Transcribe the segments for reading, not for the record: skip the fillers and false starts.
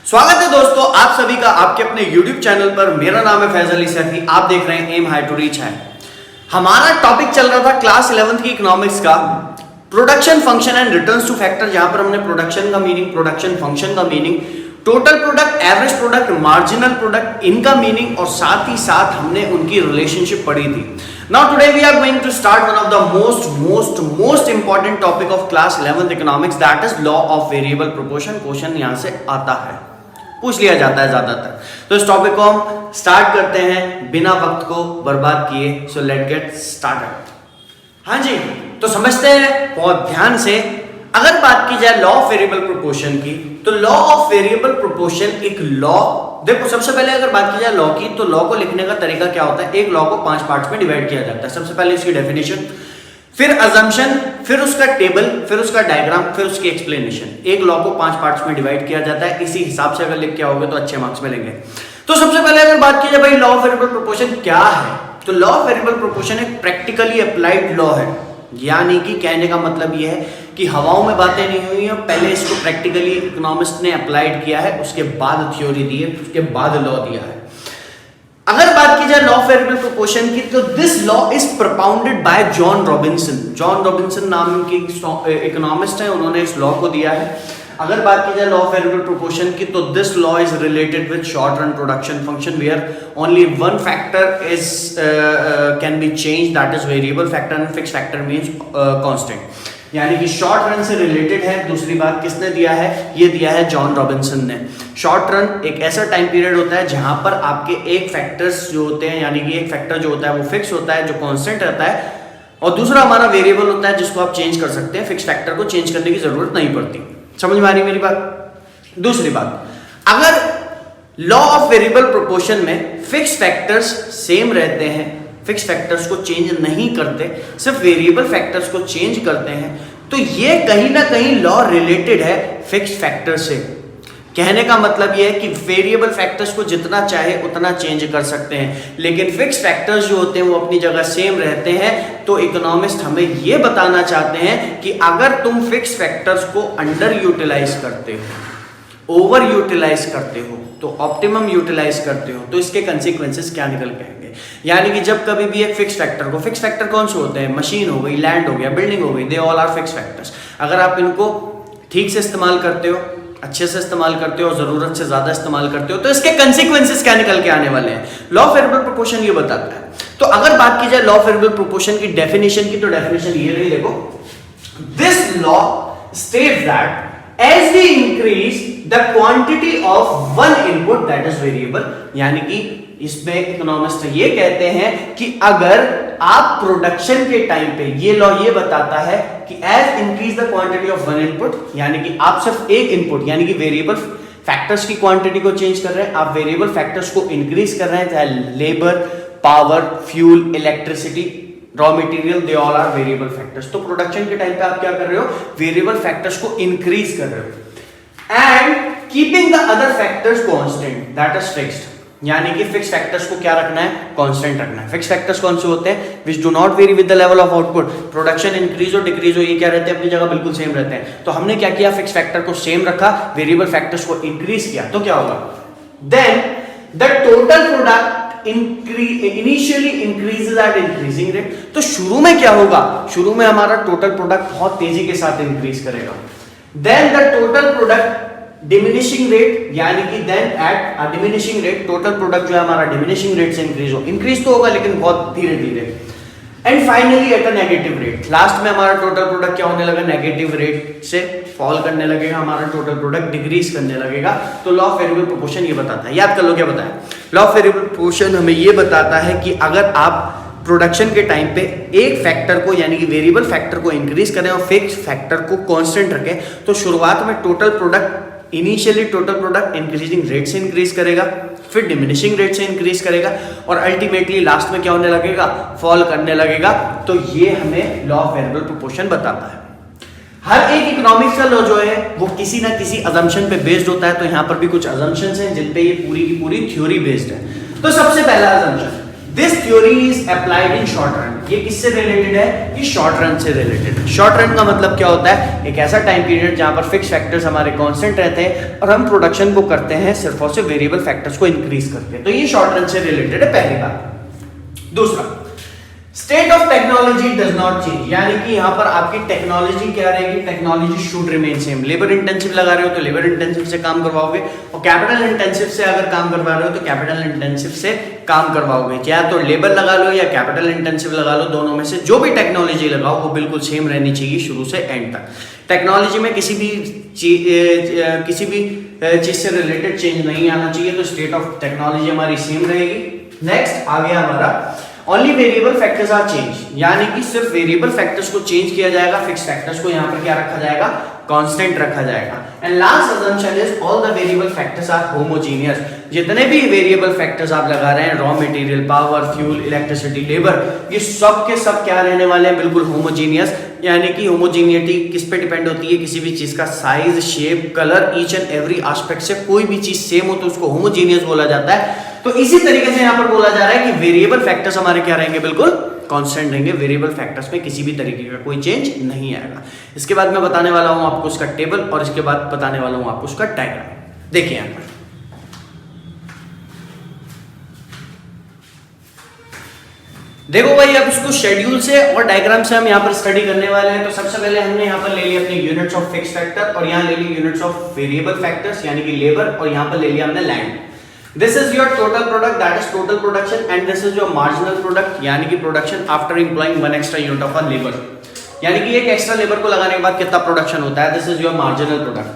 स्वागत है दोस्तों आप सभी का आपके अपने YouTube चैनल पर। मेरा नाम है फैजल अली सैफी। आप देख रहे हैं aim high to reach high. हमारा टॉपिक चल रहा था क्लास 11th की इकोनॉमिक्स का production function and returns to factor, जहां पर हमने प्रोडक्शन का मीनिंग, प्रोडक्शन फंक्शन का meaning, total product, average product, marginal product, इनका मीनिंग और साथ ही साथ हमने उनकी रिलेशनशिप पढ़ी थी। Now today we are going to start one of the most important topic of class 11th economics, that is law of variable proportion. Question यहां से आता है, पूछ लिया जाता है ज्यादातर। तो इस टॉपिक को हम स्टार्ट करते हैं बिना वक्त को बर्बाद किए। So let get started. हाँ जी, तो समझते हैं बहुत ध्यान से। अगर बात की जाए लॉ ऑफ वेरिएबल प्रोपोर्शन की, तो लॉ ऑफ वेरिएबल प्रोपोर्शन एक लॉ, देखो सबसे पहले अगर बात की जाए लॉ की, तो लॉ को लिखने का तरीका क्या होता है। एक लॉ को 5 पार्ट्स में डिवाइड किया जाता है। सबसे पहले उसकी डेफिनेशन, फिर अजम्पशन, फिर उसका टेबल, फिर उसका डायग्राम, फिर उसकी एक्सप्लेनेशन। एक लॉ को 5 पार्ट्स में डिवाइड किया जाता है। इसी हिसाब से अगर लिख के आओगे तो अच्छे मार्क्स मिलेंगे। तो सबसे पहले अगर बात की जाए भाई लॉ ऑफ वेरिएबल प्रोपोर्शन क्या है, तो लॉ ऑफ वेरिएबल प्रोपोर्शन एक प्रैक्टिकली अप्लाइड लॉ है। यानी कि कहने का मतलब यह है कि हवाओं में बातें नहीं हुई हैं, पहले इसको प्रैक्टिकली इकोनॉमिस्ट ने अप्लाइड किया है, उसके बाद थ्योरी दी है, उसके बाद लॉ दिया है। अगर बात की जाए लॉ ऑफ वेरिएबल प्रोपोर्शन की, तो this law is propounded bye John Robinson. John Robinson नाम की इकोनॉमिस्ट है, उन्होंने इस लॉ को दिया है। अगर बात की जाए लॉ ऑफ वेरिएबल प्रोपोर्शन की, तो this law is related with short run production function where only one factor is can be change, that is variable factor and fix factor means constant. यानी कि शॉर्ट रन से related है। दूसरी बात किसने दिया है, ये दिया है जॉन रॉबिन्सन ने। शॉर्ट रन एक ऐसा टाइम पीरियड होता है जहां पर आपके एक फैक्टर्स जो होते हैं, यानी कि एक फैक्टर जो होता है वो फिक्स होता है, जो कांस्टेंट रहता है, और दूसरा हमारा वेरिएबल होता है जिसको आप चेंज कर सकते हैं। फिक्स फैक्टर को चेंज करने की जरूरत नहीं पड़ती। समझ में आ रही मेरी बात। दूसरी बात, अगर लॉ ऑफ वेरिएबल प्रोपोर्शन में फिक्स फैक्टर्स सेम रहते हैं, फिक्स फैक्टर्स को चेंज नहीं करते, सिर्फ वेरिएबल फैक्टर्स को चेंज करते हैं, तो ये कहीं ना कहीं लॉ रिलेटेड है फिक्स फैक्टर से। कहने का मतलब ये है कि वेरिएबल फैक्टर्स को जितना चाहे उतना चेंज कर सकते हैं, लेकिन फिक्स फैक्टर्स जो होते हैं वो अपनी जगह सेम रहते हैं। तो इकोनॉमिस्ट हमें ये बताना चाहते हैं कि अगर तुम फिक्स फैक्टर्स को अंडर यूटिलाइज करते हो, ओवर यूटिलाइज करते हो, तो ऑप्टिमम यूटिलाइज करते हो, तो इसके कंसिक्वेंसेस क्या निकल के आएंगे। यानी कि जब कभी भी एक फिक्स फैक्टर को, फिक्स फैक्टर कौन से होते हैं, मशीन हो गई, लैंड हो गया, बिल्डिंग हो गई, they all are fix factors. अगर आप इनको ठीक से इस्तेमाल करते हो, अच्छे से इस्तेमाल करते हो और जरूरत से ज्यादा इस्तेमाल करते हो, तो इसके कंसिक्वेंसेस क्या निकल के आने वाले हैं। लॉ ऑफ वेरिएबल प्रोपोर्शन ये बताता है। तो अगर बात की जाए लॉ ऑफ वेरिएबल प्रोपोर्शन की डेफिनेशन की, तो डेफिनेशन ये रही, देखो, this law states that as we increase the quantity of one input that is variable, यानी कि इसमें इकोनॉमिस्ट ये कहते हैं कि अगर आप प्रोडक्शन के टाइम पे, ये लॉ ये बताता है कि as increase the quantity of one input, यानी कि आप सिर्फ एक इनपुट यानी कि वेरिएबल फैक्टर्स की क्वांटिटी को चेंज कर रहे हैं, आप वेरिएबल फैक्टर्स को इंक्रीज कर रहे हैं, चाहे labour, power, fuel, electricity, raw material, they all are variable factors. तो प्रोडक्शन के टाइम पे आप क्या कर रहे हो, वेरिएबल फैक्टर्स को इंक्रीज कर रहे हो, and keeping the other factors constant, that is fixed. यानी कि फिक्स फैक्टर्स को क्या रखना है, कांस्टेंट रखना है। फिक्स फैक्टर्स कौन से होते हैं, which do not very with the level of output. Production increase हो डिक्रीज हो, ये क्या रहते हैं, अपनी जगह बिल्कुल सेम रहते हैं। तो हमने क्या किया, फिक्स फैक्टर को सेम रखा, वेरिएबल फैक्टर्स को इंक्रीज किया, तो क्या होगा, then the total product initially increases at increasing rate. तो शुरू में क्या होगा, शुरू में हमारा टोटल प्रोडक्ट बहुत तेजी के साथ इंक्रीज करेगा। Then the total product diminishing rate, यानी कि then at a diminishing rate, total product जो है हमारा डिमिनिशिंग रेट से इंक्रीज तो होगा लेकिन बहुत धीरे धीरे। And finally at a negative rate, last में हमारा टोटल प्रोडक्ट क्या होने लगा, नेगेटिव रेट से फॉल करने लगेगा, हमारा टोटल प्रोडक्ट डिक्रीज करने लगेगा। तो लॉ ऑफ वेरिएबल प्रोपोर्शन ये बताता है। याद कर लो क्या बताया, लॉ ऑफ वेरिएबल प्रोपोर्शन हमें ये बताता है कि अगर आप प्रोडक्शन के टाइम पे एक फैक्टर को यानी कि वेरिएबल फैक्टर को इंक्रीज करें और फिक्स फैक्टर को कांस्टेंट रखें, तो शुरुआत में total product, initially total product increasing rate से इंक्रीज करेगा, फिर डिमिनिशिंग रेट से इंक्रीज करेगा, और अल्टीमेटली लास्ट में क्या होने लगेगा, फॉल करने लगेगा। तो ये हमें लॉ ऑफ वेरिएबल प्रोपोर्शन बताता है। हर एक इकोनॉमिक्स का लॉ जो है वो किसी ना किसी अजम्पशन पे बेस्ड होता है। तो यहां पर भी कुछ अजम्पशंस हैं जिन पे ये पूरी की पूरी थ्योरी बेस्ड है। तो सबसे पहला assumption, this theory is applied in short run. ये किससे रिलेटेड है? ये शॉर्ट रन से रिलेटेड है। शॉर्ट रन का मतलब क्या होता है? एक ऐसा टाइम पीरियड जहां पर फिक्स फैक्टर्स हमारे कांस्टेंट रहते हैं और हम प्रोडक्शन को करते हैं सिर्फ और सिर्फ वेरिएबल फैक्टर्स को इंक्रीज करके। तो ये शॉर्ट रन से रिलेटेड है, पहली बात। दूसरा, state of technology does not change, यानी कि यहां पर आपकी टेक्नोलॉजी क्या रहेगी? Technology should remain same. Labour intensive लगा रहे हो तो लेबर इंटेंसिव से काम करवाओगे, और कैपिटल इंटेंसिव से अगर काम करवा रहे हो तो कैपिटल इंटेंसिव से काम करवाओगे। या तो लेबर लगा लो या कैपिटल इंटेंसिव लगा लो, दोनों में से जो भी टेक्नोलॉजी लगाओ वो बिल्कुल सेम रहनी चाहिए शुरू से एंड तक। टेक्नोलॉजी में किसी भी चीज से रिलेटेड चेंज नहीं आना चाहिए, तो स्टेट ऑफ टेक्नोलॉजी हमारी सेम रहेगी। नेक्स्ट आ गया हमारा only variable factors are change, यानी कि सिर्फ वेरिएबल फैक्टर्स को चेंज किया जाएगा, फिक्स फैक्टर्स को यहाँ पर क्या रखा जाएगा? कांस्टेंट रखा जाएगा। And last assumption is all the variable factors are homogeneous. जितने भी वेरिएबल फैक्टर्स आप लगा रहे हैं, raw material, power, fuel, electricity, labour, ये सब के सब क्या रहने वाले हैं? बिल्कुल होमोजेनियस। यानी कि होमोजेनिटी किस पे डिपेंड होती है? किसी भी चीज का size, shape, colour, each and every aspect से कोई भी चीज सेम हो तो उसको होमोजेनियस बोला जाता है। तो इसी तरीके से यहां पर बोला जा रहा है कि वेरिएबल फैक्टर्स हमारे क्या रहेंगे? बिल्कुल कांस्टेंट रहेंगे। वेरिएबल फैक्टर्स में किसी भी तरीके का कोई चेंज नहीं आएगा। इसके बाद मैं बताने वाला हूं आपको उसका टेबल, और इसके बाद बताने वाला हूं आपको उसका डायग्राम। देखिए यहां पर देखो भाई, अब इसको शेड्यूल से और डायग्राम से हम यहाँ पर स्टडी करने वाले हैं। तो सबसे पहले हमने यहाँ पर ले लिया अपने यूनिट्स ऑफ फिक्स फैक्टर, और यहाँ ले ली यूनिट्स ऑफ वेरिएबल फैक्टर्स यानी कि लेबर, और यहाँ पर ले लिया हमने land. This is your total product, that is total production, and this is your marginal product, यानी कि production after employing one extra unit of a labor, यानी कि एक एक्स्ट्रा लेबर को लगाने के बाद कितना प्रोडक्शन होता है। This is your marginal product।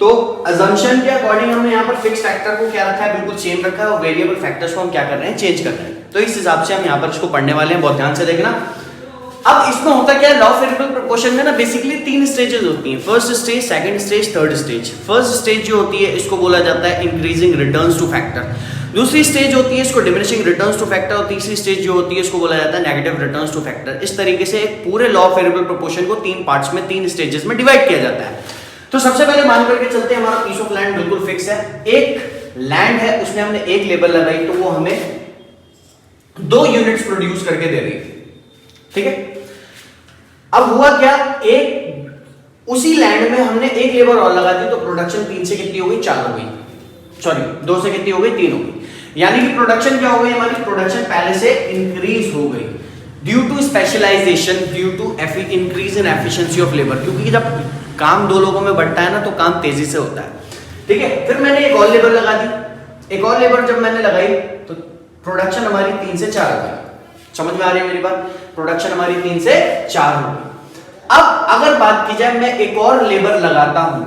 तो assumption के अकॉर्डिंग हमने यहाँ पर फिक्स फैक्टर को क्या रखा है? बिल्कुल सेम रखा है, और वेरिएबल फैक्टर्स को हम क्या कर रहे हैं? चेंज कर रहे हैं। तो इस हिसाब से हम यहाँ पर इसको पढ़ने वाले हैं, बहुत ध्यान से देखना। अब इसमें होता क्या है? लॉ ऑफ वेरिएबल प्रोपोर्शन में ना बेसिकली 3 स्टेजेस होती हैं। First stage, second stage, third stage. First stage जो होती है इसको बोला जाता है इंक्रीजिंग रिटर्न्स टू फैक्टर। दूसरी स्टेज होती है इसको डिमिनिशिंग रिटर्न्स टू फैक्टर, और तीसरी स्टेज जो होती है इसको बोला जाता है नेगेटिव रिटर्न्स टू फैक्टर। इस तरीके से एक पूरे लॉ ऑफ वेरिएबल प्रोपोर्शन को 3 पार्ट्स में, 3 स्टेजेस में डिवाइड किया जाता है। तो सबसे पहले मान करके चलते हैं, हमारा पीस ऑफ लैंड बिल्कुल फिक्स है। एक लैंड है, उसमें हमने एक लेबर लगाई, तो वो हमें 2 यूनिट्स प्रोड्यूस करके दे रही थी। ठीक है, अब हुआ क्या? एक उसी लैंड में हमने एक लेबर और लगा दी, तो प्रोडक्शन 3 से कितनी हो गई? 4 हो गई। सॉरी, 2 से कितनी हो गई? 3 हो गई। यानी कि प्रोडक्शन क्या हो गई? हमारी प्रोडक्शन पहले से इंक्रीज हो गई due to specialisation, due to increase in efficiency of labour. क्योंकि जब काम 2 लोगों में बढ़ता है ना, तो काम तेजी से होता है। ठीक है, फिर मैंने एक और लेबर लगा दी। एक और लेबर जब मैंने लगाई तो प्रोडक्शन हमारी 3 से 4 हो गई। समझ में आ रही है मेरी बात? प्रोडक्शन हमारी 3 से 4 हो गई। अब अगर बात की जाए, मैं एक और लेबर लगाता हूं,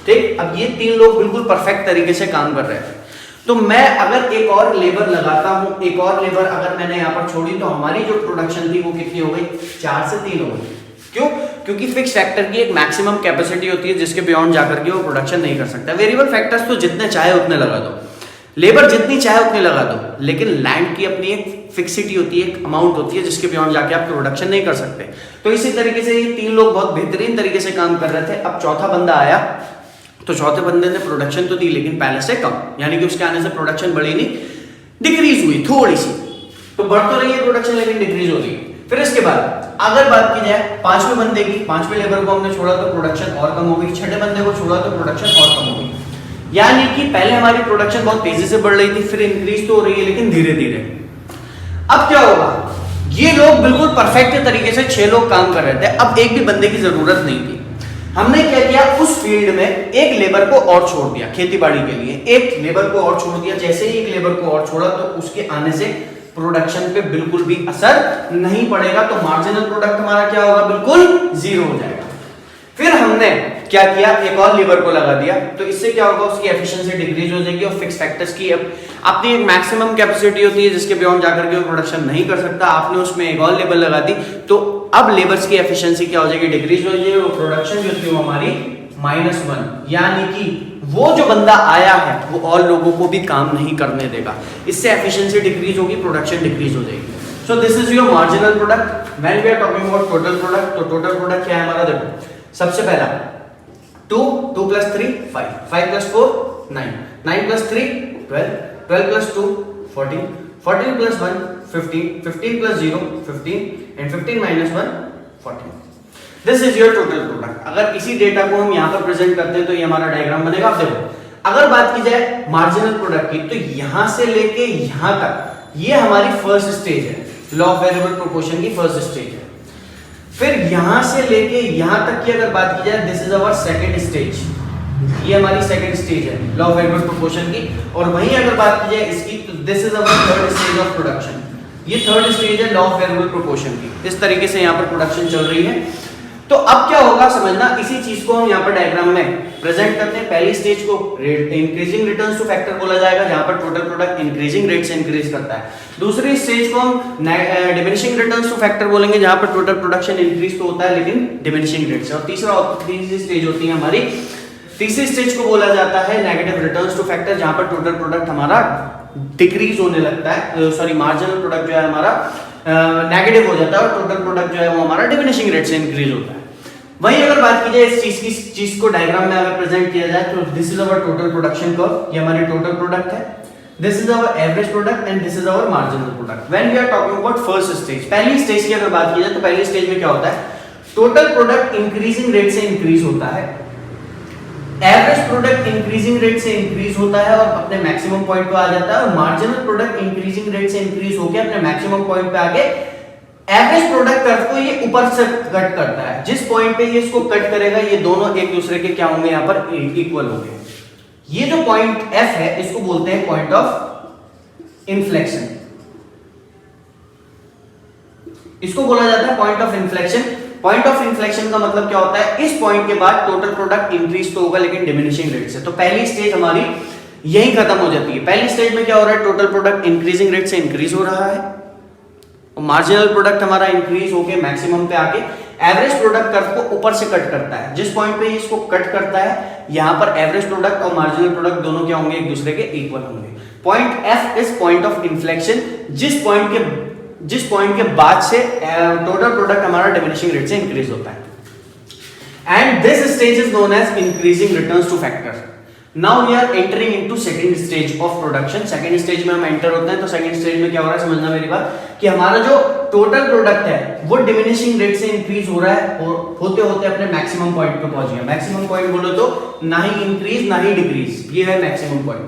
ठीक, अब ये 3 लोग बिल्कुल परफेक्ट तरीके से काम कर रहे थे, तो मैं अगर एक और लेबर लगाता हूं, एक और लेबर अगर मैंने यहां पर छोड़ी, तो हमारी जो प्रोडक्शन थी वो कितनी हो गई? 4 से 3 हो गई। क्यों? क्योंकि फिक्स फैक्टर की एक मैक्सिमम कैपेसिटी होती है जिसके बियॉन्ड जाकर के वो प्रोडक्शन नहीं कर सकता। वेरिएबल फैक्टर्स तो जितने चाहे उतने लगा दो, लेबर जितनी चाहे उतनी लगा दो, लेकिन लैंड की अपनी एक फिक्सिटी होती है, एक अमाउंट होती है जिसके बियॉन्ड जाके आप प्रोडक्शन नहीं कर सकते। तो इसी तरीके से ये 3 लोग बहुत बेहतरीन तरीके से काम कर रहे थे। अब चौथा बंदा आया, तो चौथे बंदे ने प्रोडक्शन तो दी लेकिन पहले से कम, यानी कि उसके आने से प्रोडक्शन बढ़ी नहीं, डिक्रीज हुई थोड़ी सी। तो बढ़ तो रही है प्रोडक्शन लेकिन डिक्रीज हो रही है। फिर इसके बाद अगर बात की जाए 5वें बंदे की, 5वें लेबर को हमने छोड़ा तो प्रोडक्शन और कम हो गई, 6ठे बंदे को छोड़ा तो प्रोडक्शन और कम हो गई। यानी कि पहले हमारी प्रोडक्शन बहुत तेजी से बढ़ रही थी, फिर इंक्रीज तो हो रही है लेकिन धीरे धीरे। अब क्या होगा? ये लोग बिल्कुल परफेक्ट तरीके से 6 लोग काम कर रहे थे, अब एक भी बंदे की जरूरत नहीं थी। हमने क्या किया? उस फील्ड में एक लेबर को और छोड़ दिया, खेतीबाड़ी के लिए एक लेबर को और छोड़ दिया। जैसे ही एक लेबर को और छोड़ा तो उसके आने से प्रोडक्शन पे बिल्कुल भी असर नहीं पड़ेगा, तो मार्जिनल प्रोडक्ट हमारा क्या होगा? बिल्कुल 0 हो जाएगा। फिर हमने क्या किया? एक और लेबर को लगा दिया, तो इससे क्या होगा? उसकी एफिशिएंसी डिक्रीज हो जाएगी, और फिक्स फैक्टर्स की अब अपनी एक मैक्सिमम कैपेसिटी होती है जिसके बियॉन्ड जाकर के वो प्रोडक्शन नहीं कर सकता। आपने उसमें एक और लेबर लगा दी, तो अब लेबर्स की एफिशिएंसी क्या हो जाएगी? डिक्रीज हो जाएगी, और प्रोडक्शन जो थी वो हमारी -1, यानी कि वो जो बंदा आया है वो और लोगों को भी काम नहीं करने देगा। इससे एफिशिएंसी डिक्रीज होगी, प्रोडक्शन डिक्रीज हो जाएगी। So this is your marginal product. When we are talking about total product, तो टोटल प्रोडक्ट क्या है हमारा? देखो, सबसे पहला 2 + 3 5 5 + 4 9 9 + 3 12 12 + 2 14 14 + 1 15, 15 plus 0 15 and 15 minus 1 14. This is your total product. अगर इसी डेटा को हम यहाँ पर प्रेजेंट करते हैं तो ये हमारा डायग्राम बनेगा। आप देखो, अगर बात की जाए मार्जिनल प्रोडक्ट की, तो यहां से लेके यहां तक ये हमारी फर्स्ट स्टेज है, लॉ ऑफ वेरिएबल प्रोपोर्शन की फर्स्ट स्टेज है। फिर यहां से लेके यहां तक की अगर बात की जाए, this is our second stage, ये हमारी सेकंड स्टेज है लॉ ऑफ वेरिएबल प्रोपोर्शन की। और वहीं अगर बात की जाए इसकी, तो this is our third stage of production, ये थर्ड स्टेज है लॉ ऑफ वेरिएबल प्रोपोर्शन की। इस तरीके से यहाँ पर प्रोडक्शन चल रही है। तो अब क्या होगा समझना, इसी चीज को हम यहाँ पर डायग्राम में प्रेजेंट करते हैं। पहली स्टेज को इंक्रीजिंग रिटर्न्स टू फैक्टर बोला जाएगा, जहां पर टोटल प्रोडक्ट इंक्रीजिंग रेट से इंक्रीज करता है। दूसरी स्टेज को हम डिमिनिशिंग रिटर्न्स टू फैक्टर बोलेंगे, जहां पर टोटल प्रोडक्शन इंक्रीज तो होता है लेकिन डिमिनिशिंग रेट से। और तीसरी स्टेज होती है हमारी, तीसरी स्टेज को बोला जाता है नेगेटिव रिटर्न्स टू फैक्टर, जहां पर टोटल प्रोडक्ट हमारा डिक्रीज होने लगता है, सॉरी मार्जिनल प्रोडक्ट जो है हमारा नेगेटिव हो जाता है और टोटल प्रोडक्ट जो है वो हमारा डिमिनिशिंग रेट से इंक्रीज होता है। वहीं अगर बात की जाए इस चीज को डायग्राम में अगर प्रेजेंट किया जाए, तो this is our total production curve, ये हमारी टोटल प्रोडक्ट है। This is our average product and this is our marginal product. When we are talking about first stage, पहली स्टेज की अगर बात की जाए, तो पहली स्टेज में क्या होता है, टोटल प्रोडक्ट इंक्रीजिंग रेट से इंक्रीज होता है, एवरेज प्रोडक्ट इंक्रीजिंग रेट से इंक्रीज होता है और अपने मैक्सिमम पॉइंट पे आ जाता है, और मार्जिनल प्रोडक्ट इंक्रीजिंग रेट से इंक्रीज होकर अपने मैक्सिमम पॉइंट पे आके एवरेज प्रोडक्ट कर्व को ये ऊपर से कट करता है। जिस पॉइंट पे ये इसको कट करेगा, ये दोनों एक दूसरे के क्या होंगे, यहाँ पर इक्वल होंगे। ये जो पॉइंट F है, इसको बोलते हैं पॉइंट ऑफ इन्फ्लेक्शन, इसको बोला जाता है point of inflection. Point of inflection का मतलब क्या होता है, इस पॉइंट के बाद टोटल प्रोडक्ट इंक्रीज तो होगा लेकिन डिमिनिशिंग रेट से। तो पहली स्टेज हमारी यही खत्म हो जाती है। पहली स्टेज में क्या हो रहा है, टोटल प्रोडक्ट इंक्रीजिंग रेट से इंक्रीज हो रहा है, मार्जिनल प्रोडक्ट हमारा इंक्रीज होके मैक्सिमम पे आके एवरेज प्रोडक्ट कर्व को ऊपर से कट करता है। जिस पॉइंट पे इसको कट करता है, यहां पर एवरेज प्रोडक्ट और मार्जिनल प्रोडक्ट दोनों क्या होंगे, एक दूसरे के इक्वल होंगे। Point F is point of inflection, जिस पॉइंट के बाद से टोटल प्रोडक्ट हमारा डिमिनिशिंग रेट से इंक्रीज होता है। And this stage is known as increasing returns to factor. Now we are entering into second stage of production. Second stage में हम एंटर होते हैं। तो सेकंड स्टेज में क्या हो रहा है, समझना मेरी बात, कि हमारा जो टोटल प्रोडक्ट है वो डिमिनिशिंग रेट से इंक्रीज हो रहा है और होते होते अपने मैक्सिमम पॉइंट पे पहुंच गया। मैक्सिमम पॉइंट बोलो तो ना ही इंक्रीज ना ही डिक्रीज, ये है मैक्सिमम पॉइंट।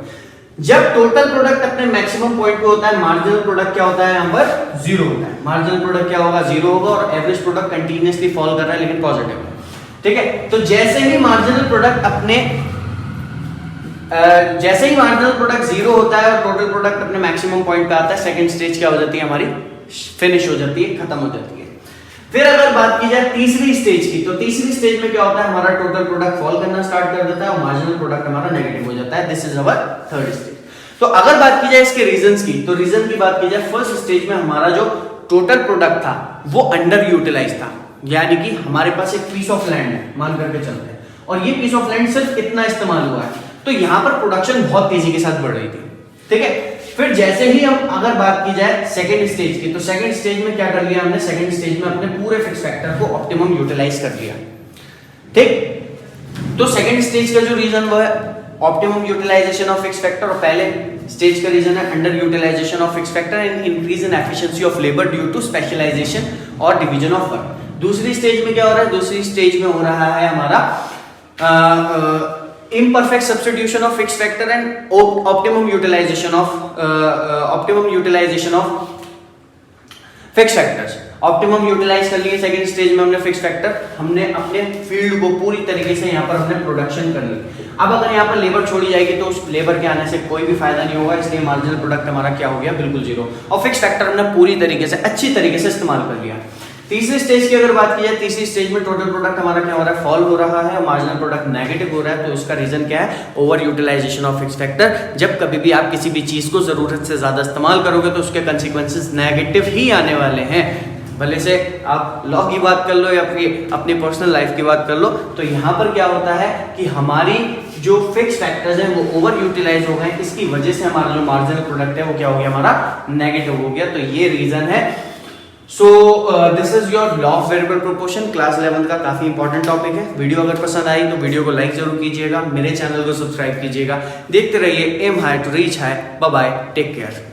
जब टोटल प्रोडक्ट अपने मैक्सिमम पॉइंट पे होता है, मार्जिनल प्रोडक्ट क्या होता है, यहाँ पर जीरो होता है। मार्जिनल प्रोडक्ट क्या होगा, जीरो होगा, और एवरेज प्रोडक्ट कंटिन्यूअसली फॉल कर रहा है लेकिन पॉजिटिव है। ठीक है, तो जैसे ही मार्जिनल प्रोडक्ट जीरो होता है और टोटल प्रोडक्ट अपने मैक्सिमम पॉइंट पे आता है, सेकंड स्टेज क्या हो जाती है, हमारी फिनिश हो जाती है, खत्म हो जाती है। फिर अगर बात की जाए तीसरी स्टेज की, तो तीसरी स्टेज में क्या होता है, हमारा टोटल प्रोडक्ट फॉल करना स्टार्ट कर देता है और मार्जिनल प्रोडक्ट हमारा नेगेटिव हो जाता है। This is our third stage. तो अगर बात की जाए इसके रीजंस की, तो रीजन की बात की जाए, फर्स्ट स्टेज में हमारा जो टोटल प्रोडक्ट था वो अंडर यूटिलाइज था, यानी कि हमारे पास एक पीस ऑफ लैंड है, मान करके चलते हैं, और ये पीस ऑफ लैंड सिर्फ इतना इस्तेमाल हुआ है, तो यहां पर प्रोडक्शन बहुत तेजी के साथ बढ़ रही थी। ठीक है, फिर जैसे ही हम अगर बात की जाए सेकंड स्टेज की, तो सेकंड स्टेज में क्या कर लिया हमने, सेकंड स्टेज में अपने पूरे फिक्स फैक्टर को ऑप्टिमम यूटिलाइज कर लिया। ठीक, तो सेकंड स्टेज का जो रीजन वो है optimum utilisation of fix factor, और पहले स्टेज का रीजन है under utilisation of fix factor and increase in efficiency of labour due to specialisation और डिवीजन ऑफ वर्क। दूसरी स्टेज में क्या हो रहा है, दूसरी स्टेज में हो रहा है हमारा imperfect substitution of fixed factor and optimum utilization of fixed factors। Optimum utilise कर लिए सेकंड स्टेज में हमने फिक्स फैक्टर, हमने अपने फील्ड को पूरी तरीके से यहाँ पर हमने प्रोडक्शन कर ली। अब अगर यहाँ पर लेबर छोड़ी जाएगी तो उस लेबर के आने से कोई भी फायदा नहीं होगा, इसलिए मार्जिनल प्रोडक्ट हमारा क्या हो गया, बिल्कुल जीरो, और फिक्स फैक्टर हमने पूरी तरीके से अच्छी तरीके से इस्तेमाल कर लिया। तीसरी स्टेज की अगर बात की जाए, तीसरी स्टेज में टोटल प्रोडक्ट हमारा क्या हो रहा है, फॉल हो रहा है, मार्जिनल प्रोडक्ट नेगेटिव हो रहा है। तो इसका रीजन क्या है, over utilisation of fix factor. जब कभी भी आप किसी भी चीज को जरूरत से ज्यादा इस्तेमाल करोगे तो उसके कंसिक्वेंसेस नेगेटिव ही आने वाले हैं। भले से आप लॉ की बात कर लो या फिर अपनी पर्सनल लाइफ की बात कर लो, तो यहाँ पर क्या होता है कि हमारी जो फिक्स फैक्टर्स हैं वो ओवर यूटिलाइज हो गए, इसकी वजह से हमारा जो मार्जिनल प्रोडक्ट है वो क्या हो गया, हमारा नेगेटिव हो गया। तो ये रीजन है। सो this is your law of variable proportion, class 11 का काफी इंपॉर्टेंट टॉपिक है। वीडियो अगर पसंद आई तो वीडियो को लाइक जरूर कीजिएगा, मेरे चैनल को सब्सक्राइब कीजिएगा। देखते रहिए aim high to reach high. Bye bye, take care.